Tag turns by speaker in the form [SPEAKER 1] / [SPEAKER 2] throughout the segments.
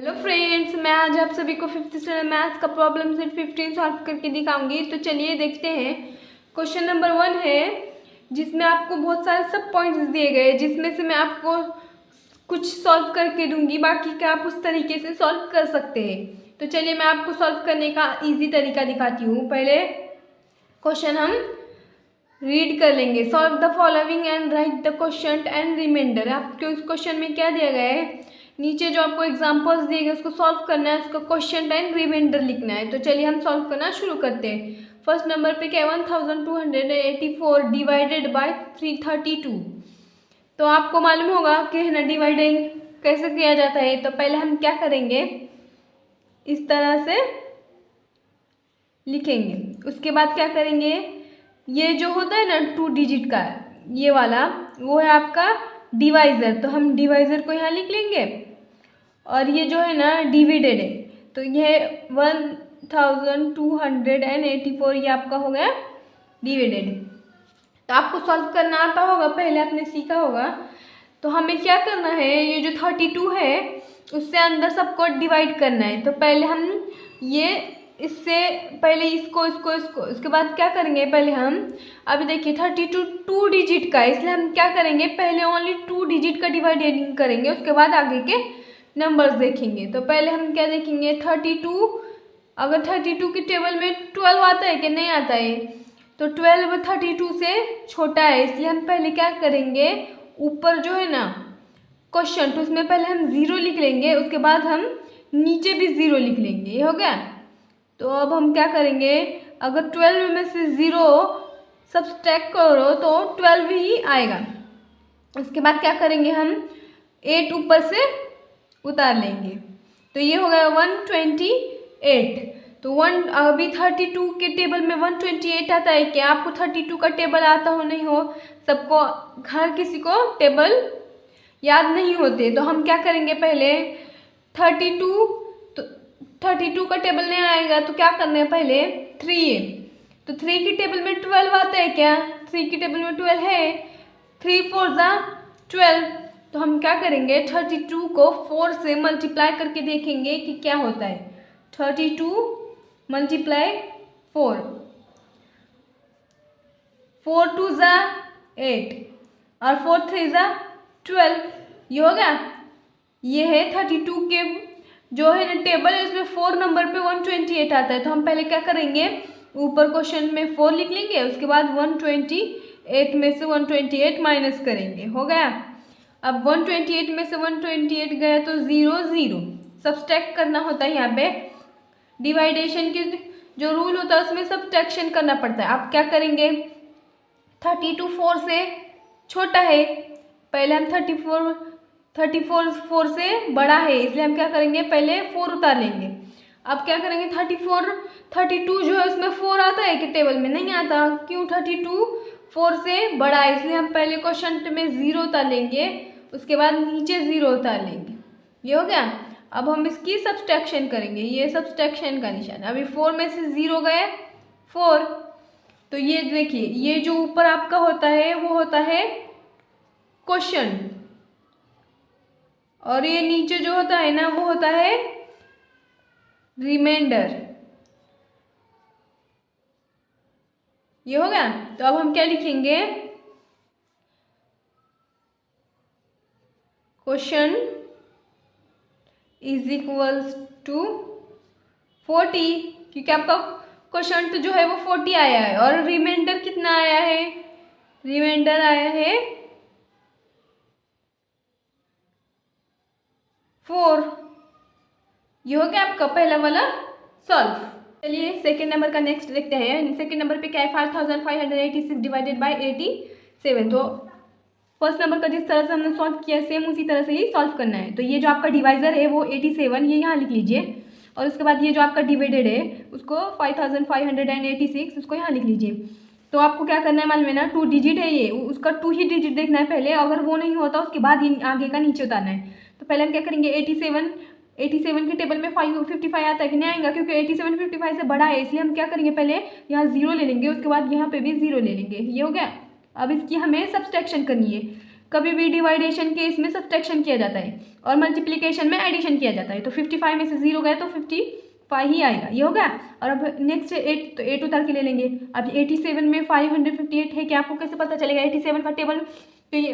[SPEAKER 1] Hello friends, मैं आज आप सभी को फिफ्थ स्टैंडर्ड मैथ्स का प्रॉब्लम सेट 15 सॉल्व करके दिखाऊंगी। तो चलिए देखते हैं। क्वेश्चन नंबर 1 है जिसमें आपको बहुत सारे सब पॉइंट्स दिए गए, जिसमें से मैं आपको कुछ सॉल्व करके दूंगी, बाकी का आप उस तरीके से सॉल्व कर सकते हैं। तो चलिए मैं आपको सॉल्व करने का ईजी तरीका दिखाती हूँ। पहले क्वेश्चन हम रीड कर लेंगे। Solve the following and write the question and reminder. आपके उस क्वेश्चन में क्या दिया गया है, नीचे जो आपको एग्जांपल्स दिए गए उसको सॉल्व करना है, उसका क्वेश्चन एंड रिमाइंडर लिखना है। तो चलिए हम सॉल्व करना शुरू करते हैं। फर्स्ट नंबर पे क्या है, 1284 डिवाइडेड बाय 332। तो आपको मालूम होगा कि है ना डिवाइडिंग कैसे किया जाता है। तो पहले हम क्या करेंगे, इस तरह से लिखेंगे। उसके बाद क्या करेंगे, ये जो होता है ना 2 डिजिट का ये वाला, वो है आपका डिवाइज़र। तो हम डिवाइज़र को यहाँ लिख लेंगे। और ये जो है ना डिविडेड है, तो ये 1284 ये आपका हो गया डिविडेड। तो आपको सॉल्व करना आता होगा, पहले आपने सीखा होगा। तो हमें क्या करना है, ये जो 32 है उससे अंदर सबको डिवाइड करना है। तो पहले हम ये इससे पहले इसको उसके बाद क्या करेंगे, पहले हम अभी देखिए 32 2 डिजिट का है, इसलिए हम क्या करेंगे, पहले ओनली 2 डिजिट का डिवाइडिंग करेंगे, उसके बाद आगे के नंबर्स देखेंगे। तो पहले हम क्या देखेंगे, 32 अगर 32 के टेबल में 12 आता है कि नहीं आता है, तो 12 32 से छोटा है, इसलिए हम पहले क्या करेंगे, ऊपर जो है ना क्वेश्चन, तो उसमें पहले हम 0 लिख लेंगे, उसके बाद हम नीचे भी 0 लिख लेंगे। ये हो गया। तो अब हम क्या करेंगे, अगर 12 में से 0 सब्सट्रैक्ट करो तो 12 ही आएगा। उसके बाद क्या करेंगे, हम 8 ऊपर से उतार लेंगे। तो ये हो गया 128। तो अभी 32 के टेबल में 128 आता है। क्या आपको 32 का टेबल आता हो नहीं हो, सबको हर किसी को टेबल याद नहीं होते। तो हम क्या करेंगे, पहले 32 का टेबल नहीं आएगा तो क्या करना है, पहले 3 है, तो 3 की टेबल में 12 आता है क्या, 3 की टेबल में 12 है, 3 4 ज़ा 12। तो हम क्या करेंगे, 32 को 4 से मल्टीप्लाई करके देखेंगे कि क्या होता है। 32 मल्टीप्लाई 4, 4 2 ज़ा 8 और 4 3 ज़ा 12। ये हो गया। ये है 32 के जो है ना टेबल है, उसमें 4 नंबर पे 128 आता है। तो हम पहले क्या करेंगे, ऊपर क्वेश्चन में 4 लिख लेंगे, उसके बाद 128 में से 128 माइनस करेंगे। हो गया। अब 128 में से 128 गया तो 0 0 सब्सट्रैक्ट करना होता है। यहाँ पे डिवाइडेशन के जो रूल होता है उसमें सब्ट्रैक्शन करना पड़ता है। आप क्या करेंगे, 32 4 से छोटा है, पहले हम 34 4 से बड़ा है, इसलिए हम क्या करेंगे, पहले 4 उतार लेंगे। अब क्या करेंगे, 32 जो है उसमें 4 आता है कि टेबल में नहीं आता, क्यों, 32 4 से बड़ा है, इसलिए हम पहले क्वेश्चन में 0 उतार लेंगे, उसके बाद नीचे 0 उतार लेंगे। ये हो गया। अब हम इसकी सब्सट्रैक्शन करेंगे, ये सब्सट्रैक्शन का निशान। अभी 4 में से 0 गए 4, तो ये देखिए, ये जो ऊपर आपका होता है वो होता है क्वेश्चन, और ये नीचे जो होता है ना वो होता है रिमाइंडर। ये हो गया। तो अब हम क्या लिखेंगे, क्वेश्चन इज इक्वल्स टू 40, क्योंकि आपका क्वेश्चन तो जो है वो 40 आया है, और रिमाइंडर कितना आया है, रिमाइंडर आया है 4। ये हो गया आपका पहला वाला सॉल्व। चलिए सेकेंड नंबर का नेक्स्ट देखते हैं। सेकेंड नंबर पे क्या है, 5586 डिवाइडेड बाय 87। तो फर्स्ट नंबर का जिस तरह से हमने सॉल्व किया सेम उसी तरह से ही सॉल्व करना है। तो ये जो आपका डिवाइजर है वो 87, ये यहाँ लिख लीजिए, और उसके बाद ये जो आपका डिवाइडेड है उसको 5586 उसको यहाँ लिख लीजिए। तो आपको क्या करना है, मालूम है ना, 2 डिजिट है ये, उसका 2 ही डिजिट देखना है पहले, अगर वो नहीं होता उसके बाद ये आगे का नीचे उतारना है। तो पहले हम क्या करेंगे, 87 के टेबल में 55 आता है कि नहीं आएगा, क्योंकि 87 55 से बड़ा है, इसलिए हम क्या करेंगे, पहले यहाँ 0 ले लेंगे, उसके बाद यहाँ पे भी 0 ले लेंगे। ये हो गया। अब इसकी हमें सब्सट्रैक्शन करनी है। कभी भी डिवाइडेशन के इसमें सब्ट्रैक्शन किया जाता है और मल्टीप्लिकेशन में एडिशन किया जाता है। तो 55 में से 0 गए तो 55 ही आएगा, ये हो गया। और अब नेक्स्ट 8, तो 8 उतार के ले लेंगे। अब 87 में 558 है, क्या आपको कैसे पता चलेगा 87 का टेबल? तो ये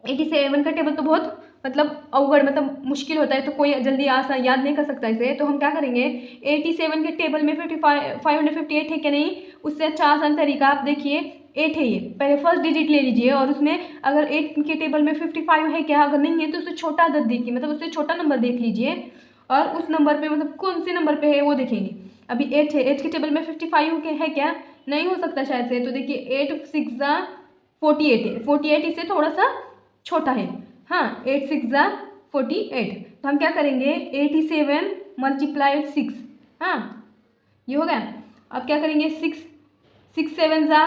[SPEAKER 1] 87 का टेबल तो बहुत मतलब अवगढ़ मतलब मुश्किल होता है, तो कोई जल्दी आसान याद नहीं कर सकता इसे। तो हम क्या करेंगे, 87 के टेबल में 558 है क्या नहीं, उससे अच्छा आसान तरीका आप देखिए 8 है, ये पहले फर्स्ट डिजिट ले लीजिए और उसमें अगर 8 के टेबल में 55 है क्या, अगर नहीं है तो उससे छोटा अदद देखिए, मतलब उससे छोटा नंबर देख लीजिए और उस नंबर पे मतलब कौन से नंबर पे है वो देखेंगे। अभी 8 है, 8 के टेबल में 55 है क्या, नहीं हो सकता शायद से। तो देखिए 8 6 ज़ा 48 है, 48 इससे थोड़ा सा छोटा है। हाँ 8 6 ज़ा 48। तो हम क्या करेंगे 87 मल्टीप्लाइड 6, हाँ ये हो गया। अब क्या करेंगे 6 7 ज़ा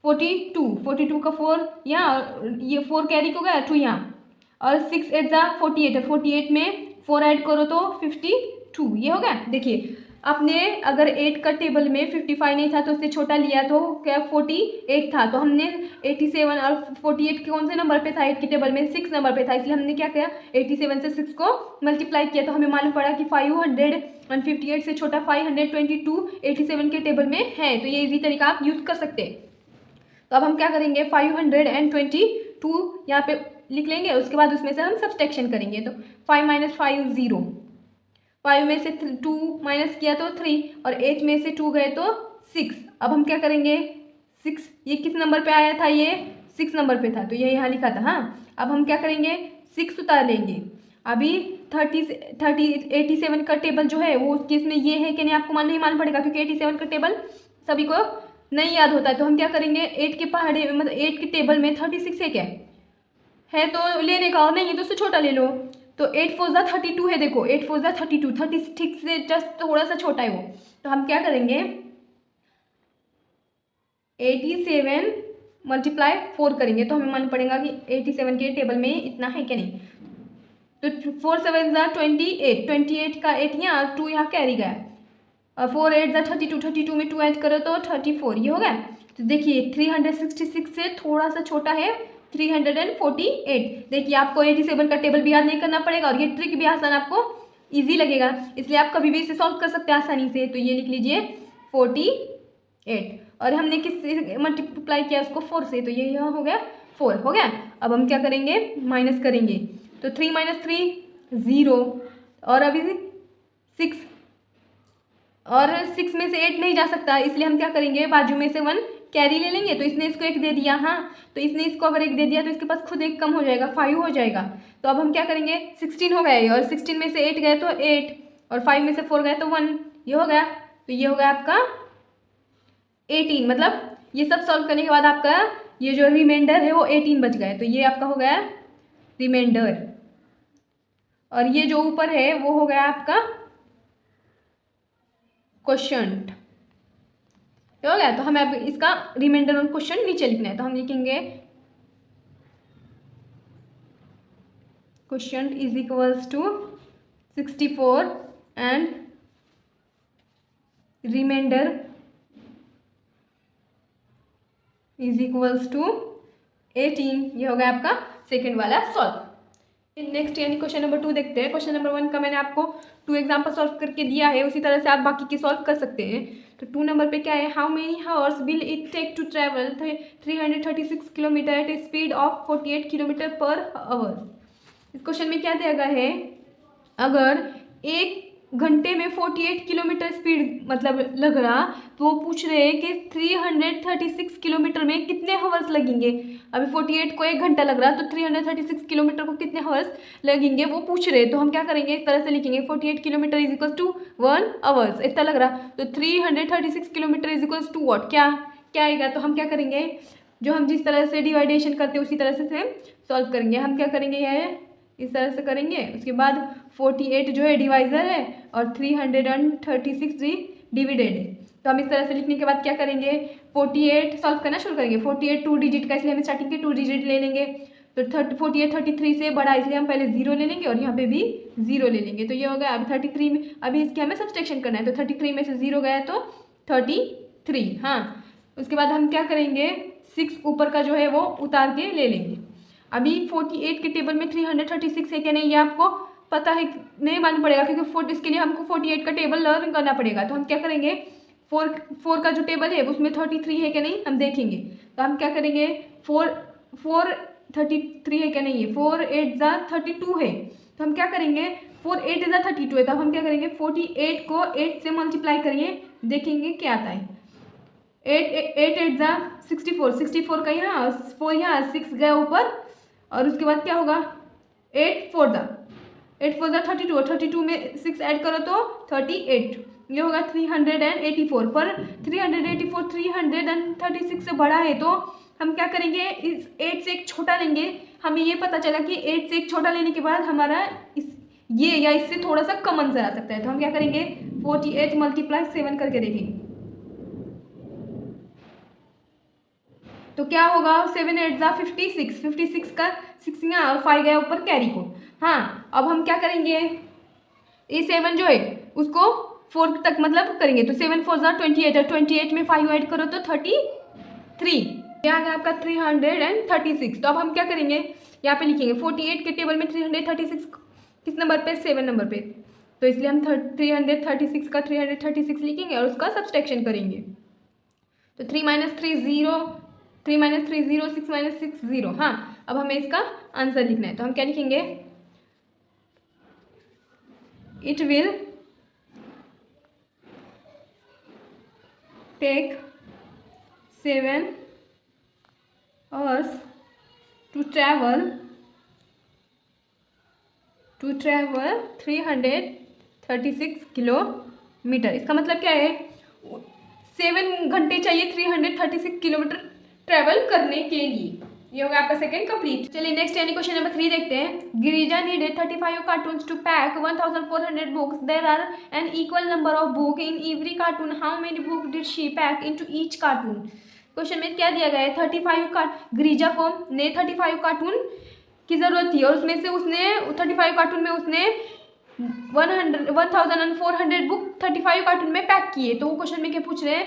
[SPEAKER 1] 42, 42 का 4 यहाँ, ये 4 कैरी को गया 2 यहाँ, और 6 8 ज़ा 48 है, 48 में 4 ऐड करो तो 52, ये हो गया। देखिए आपने अगर 8 का टेबल में 55 नहीं था तो उससे छोटा लिया तो क्या 48 था, तो हमने 87 और 48 के कौन से नंबर पे था, 8 के टेबल में 6 नंबर पे था, इसलिए हमने क्या किया 87 से 6 को मल्टीप्लाई किया। तो हमें मालूम पड़ा कि 558 से छोटा 522 87 के टेबल में है। तो ये इजी तरीका आप यूज़ कर सकते हैं। तो अब हम क्या करेंगे 522 यहाँ पे लिख लेंगे, उसके बाद उसमें से हम सब्सट्रैक्शन करेंगे। तो 5 - 5 0, 5 में से 2 माइनस किया तो 3, और 8 में से 2 गए तो 6। अब हम क्या करेंगे 6, ये किस नंबर पे आया था, ये 6 नंबर पे था, तो ये यहाँ लिखा था। हाँ अब हम क्या करेंगे 6 उतार लेंगे। अभी 87 का टेबल जो है वो उसके इसमें ये है कि नहीं आपको नहीं मालूम पड़ेगा, क्योंकि 87 का टेबल सभी को नहीं याद होता है। तो हम क्या करेंगे 8 के पहाड़े मतलब 8 के टेबल में 36 है क्या है, तो लेने का, और नहीं है तो उससे छोटा ले लो। तो 8 4 ज़ा 32 है, देखो 8 4 ज़ा 32, 36 से जस्ट थोड़ा सा छोटा है वो। तो हम क्या करेंगे 87 मल्टीप्लाई 4 करेंगे, तो हमें मालूम पड़ेगा कि 87 के टेबल में इतना है क्या नहीं। तो 4 7 ज़ा 28, 28 का 8 यहाँ 2 यहाँ कैरी गया, और 4 8 ज़ा 32, 32 में 2 ऐड करो तो 34, ये हो गया। तो देखिए 366 से थोड़ा सा छोटा है 348। देखिए आपको 87 का टेबल भी याद नहीं करना पड़ेगा और ये ट्रिक भी आसान आपको इजी लगेगा, इसलिए आप कभी भी इसे सॉल्व कर सकते हैं आसानी से। तो ये लिख लीजिए 48, और हमने किस से मल्टीप्लाई किया उसको 4 से, तो ये यहाँ हो गया 4 हो गया। अब हम क्या करेंगे माइनस करेंगे, तो 3 - 3 0, और अभी 6, और 6 में से 8 नहीं जा सकता, इसलिए हम क्या करेंगे बाजू में से 1 कैरी ले लेंगे। तो इसने इसको 1 दे दिया, हाँ तो इसने इसको अगर 1 दे दिया तो इसके पास खुद 1 कम हो जाएगा, 5 हो जाएगा। तो अब हम क्या करेंगे 16 हो गया, और 16 में से 8 गए तो 8, और 5 में से 4 गए तो 1, ये हो गया। तो ये हो गया आपका 18, मतलब ये सब सॉल्व करने के बाद आपका ये जो रिमाइंडर है वो 18 बच गए, तो ये आपका हो गया रिमाइंडर, और ये जो ऊपर है वो हो गया आपका क्वोशंट, हो गया। तो हमें अब इसका रिमाइंडर और क्वेश्चन नीचे लिखना है, तो हम लिखेंगे question is equals to 64 and reminder is equals to 18। ये हो गया आपका सेकंड वाला सॉल्व। नेक्स्ट यानी क्वेश्चन नंबर 2 देखते हैं। क्वेश्चन नंबर 1 का मैंने आपको 2 एग्जाम्पल सॉल्व करके दिया है, उसी तरह से आप बाकी के सॉल्व कर सकते हैं। तो 2 नंबर पे क्या है, how many hours will it take to travel 336 kilometre at a speed of 48 kilometre per hour. इस क्वेश्चन में क्या दिया गया है, अगर 1 घंटे में 48 किलोमीटर स्पीड मतलब लग रहा, तो वो पूछ रहे हैं कि 336 किलोमीटर में कितने हावर्स लगेंगे। अभी 48 को 1 घंटा लग रहा, तो 336 किलोमीटर को कितने हावर्स लगेंगे वो पूछ रहे हैं। तो हम क्या करेंगे इस तरह से लिखेंगे 48 kilometre is equal to 1 hours, इतना लग रहा, तो 336 kilometre is equal to what, क्या आएगा। तो हम क्या करेंगे, जो हम जिस तरह से डिवाइडेशन करते हैं उसी तरह से सॉल्व करेंगे। हम क्या करेंगे यह इस तरह से करेंगे, उसके बाद 48 जो है डिवाइज़र है और 336 डिविडेड है। तो हम इस तरह से लिखने के बाद क्या करेंगे 48 सॉल्व करना शुरू करेंगे। 48 2 डिजिट का, इसलिए हम स्टार्टिंग के 2 डिजिट ले लेंगे। तो 48 33 से बड़ा, इसलिए हम पहले 0 ले लेंगे और यहाँ पे भी 0 ले लेंगे। तो ये हो गया। अभी 33 में अभी इसके हमें सब्सट्रैक्शन करना है, तो 33 में से 0 गया तो 33। हाँ उसके बाद हम क्या करेंगे 6 ऊपर का जो है वो उतार के ले लेंगे। अभी 48 के टेबल में 336 है क्या नहीं, ये आपको पता है नहीं मालूम पड़ेगा, क्योंकि इसके लिए हमको 48 का टेबल लर्न करना पड़ेगा। तो हम क्या करेंगे, 4 का जो टेबल है उसमें 33 है क्या नहीं हम देखेंगे। तो हम क्या करेंगे, 33 है क्या नहीं है, 4 8 जा 32 है। तो हम क्या करेंगे, 4 8 जा 32 है, तो हम क्या करेंगे 48 को 8 से मल्टीप्लाई करेंगे, देखेंगे क्या आता है। 8 8 जा 64 का यहाँ 4 यहाँ 6 गया ऊपर, और उसके बाद क्या होगा 8 4 जा 32 और 32 में 6 ऐड करो तो 38, ये होगा 384। पर 384 336 से बड़ा है, तो हम क्या करेंगे, इस 8 से एक छोटा लेंगे। हमें ये पता चला कि 8 से एक छोटा लेने के बाद हमारा ये या इससे थोड़ा सा कम आंसर आ सकता है। तो हम क्या करेंगे 48 मल्टीप्लाई 7 करके देखेंगे, तो क्या होगा 7 8 जा 56 का 6 यहाँ और 5 गया ऊपर कैरी को। हाँ, अब हम क्या करेंगे, ये 7 जो है उसको 4 तक मतलब करेंगे, तो 7 4 जा 28 और 28 में 5 ऐड करो तो 33, यहाँ गया आपका 336। तो अब हम क्या करेंगे, यहाँ पे लिखेंगे 48 के टेबल में 336 किस नंबर पे, 7 नंबर पे, तो इसलिए हम 336 का 336 लिखेंगे और उसका सब्सट्रैक्शन करेंगे। तो 3 - 3 0, 3 - 3 0, 6 - 6 0। हाँ, अब हमें इसका आंसर लिखना है, तो हम क्या लिखेंगे, it will take 7 hours to travel 336 kilometre. इसका मतलब क्या है, 7 घंटे चाहिए 336 किलोमीटर ट्रैवल करने के लिए। ये होगा आपका सेकंड कंप्लीट। चलिए नेक्स्ट यानी क्वेश्चन नंबर 3 देखते हैं। Girija needed 35 cartons to pack 1400 books. There are an equal number of book in every carton. How many book did she pack into each carton. Question में क्या दिया गया है, 35 गिरिजा को ने 35 कार्टून की ज़रूरत थी, और उसमें से उसने 35 कार्टून में उसने 1400 बुक 35 कार्टून में पैक किए। तो वो क्वेश्चन में क्या पूछ रहे हैं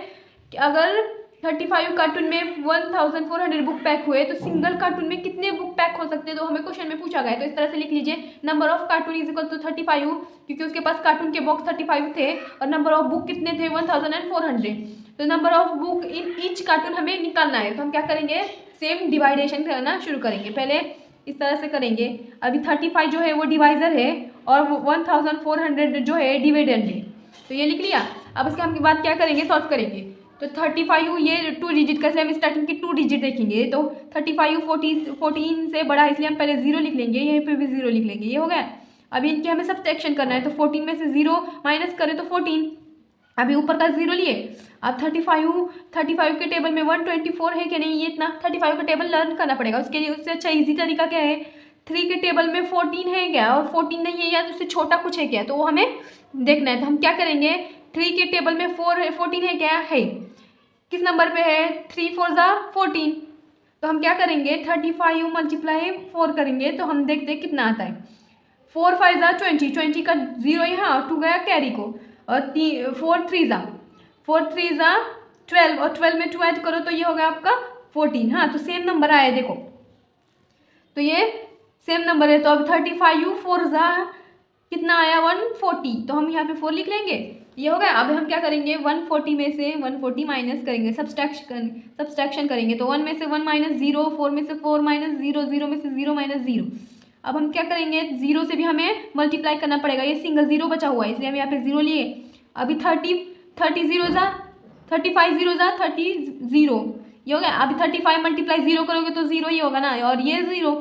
[SPEAKER 1] कि अगर 35 कार्टून में 1400 बुक पैक हुए तो सिंगल कार्टून में कितने बुक पैक हो सकते हैं। तो हमें क्वेश्चन में पूछा गया है, तो इस तरह से लिख लीजिए, number of carton is equal to 35, क्योंकि उसके पास कार्टून के बॉक्स 35 थे और नंबर ऑफ बुक कितने थे 1400। तो number of book in each cartoon हमें निकालना है। तो हम क्या करेंगे, सेम डिवाइडेशन करना शुरू करेंगे। पहले इस तरह से करेंगे, अभी 35 जो है वो डिवाइजर है और 1400 जो है डिविडेंड है। तो ये लिख लिया। अब इसके हम बाद क्या करेंगे, सॉल्व करेंगे। तो 35 ये 2 डिजिट कैसे, हम स्टार्टिंग की 2 डिजिट देखेंगे। तो 35 14 से बड़ा है, इसलिए हम पहले 0 लिख लेंगे, यहीं पे भी 0 लिख लेंगे। ये हो गया। अभी इनके हमें सब्ट्रैक्शन करना है, तो 14 में से 0 माइनस करें तो 14, अभी ऊपर का 0 लिए। अब 35 के टेबल में 124 है कि नहीं, ये इतना 35 का टेबल लर्न करना पड़ेगा। उसके लिए उससे अच्छा इजी तरीका क्या है, 3 के टेबल में 14 है क्या और 14 नहीं है या उससे छोटा कुछ है क्या, तो वो हमें देखना है। तो हम क्या करेंगे, 3 के टेबल में 14 है क्या है, किस नंबर पे है, 3 4 जा 14। तो हम क्या करेंगे 35 मल्टीप्लाई 4 करेंगे, तो हम देखते हैं कितना आता है। 4 5 जा 20 का 0 यहाँ और 2 गया कैरी को, और 4 3 जा 12 और 12 में 2 ऐड करो तो ये होगा आपका 14। हाँ, तो सेम नंबर आया देखो, तो ये सेम नंबर है। तो अब 35 4 जा कितना आया 140, तो हम यहाँ पे 4 लिख लेंगे, ये हो गया। अब हम क्या करेंगे 140 में से 140 माइनस करेंगे, सब्सट्रैक्शन करेंगे। तो 1 में से 1 माइनस 0, 4 में से 4 माइनस 0, 0 में से 0 माइनस 0। अब हम क्या करेंगे, 0 से भी हमें मल्टीप्लाई करना पड़ेगा, ये सिंगल 0 बचा हुआ है इसलिए हम यहाँ पे 0 लिए। अभी 30 0 जा 35 0 जा 30 0, ये हो गया। अभी 35 मल्टीप्लाई 0 करोगे तो 0 ही होगा ना, और ये 0,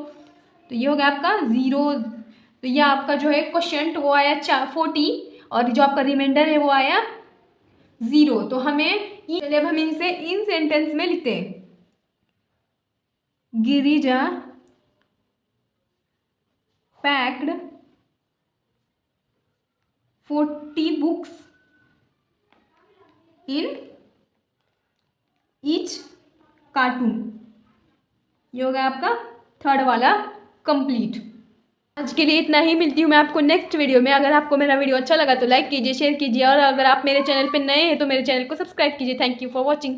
[SPEAKER 1] तो ये हो गया आपका 0। तो ये आपका जो है क्वेश्चन वो आया 40, और जो आपका रिमाइंडर है वो आया 0। तो हमें चलिए अब हम इसे इन सेंटेंस में लिखते हैं। Girija packed 40 books in each cartoon, ये हो गया आपका थर्ड वाला कंप्लीट। आज के लिए इतना ही, मिलती हूँ मैं आपको नेक्स्ट वीडियो में। अगर आपको मेरा वीडियो अच्छा लगा तो लाइक कीजिए, शेयर कीजिए, और अगर आप मेरे चैनल पर नए हैं तो मेरे चैनल को सब्सक्राइब कीजिए। Thank you for watching.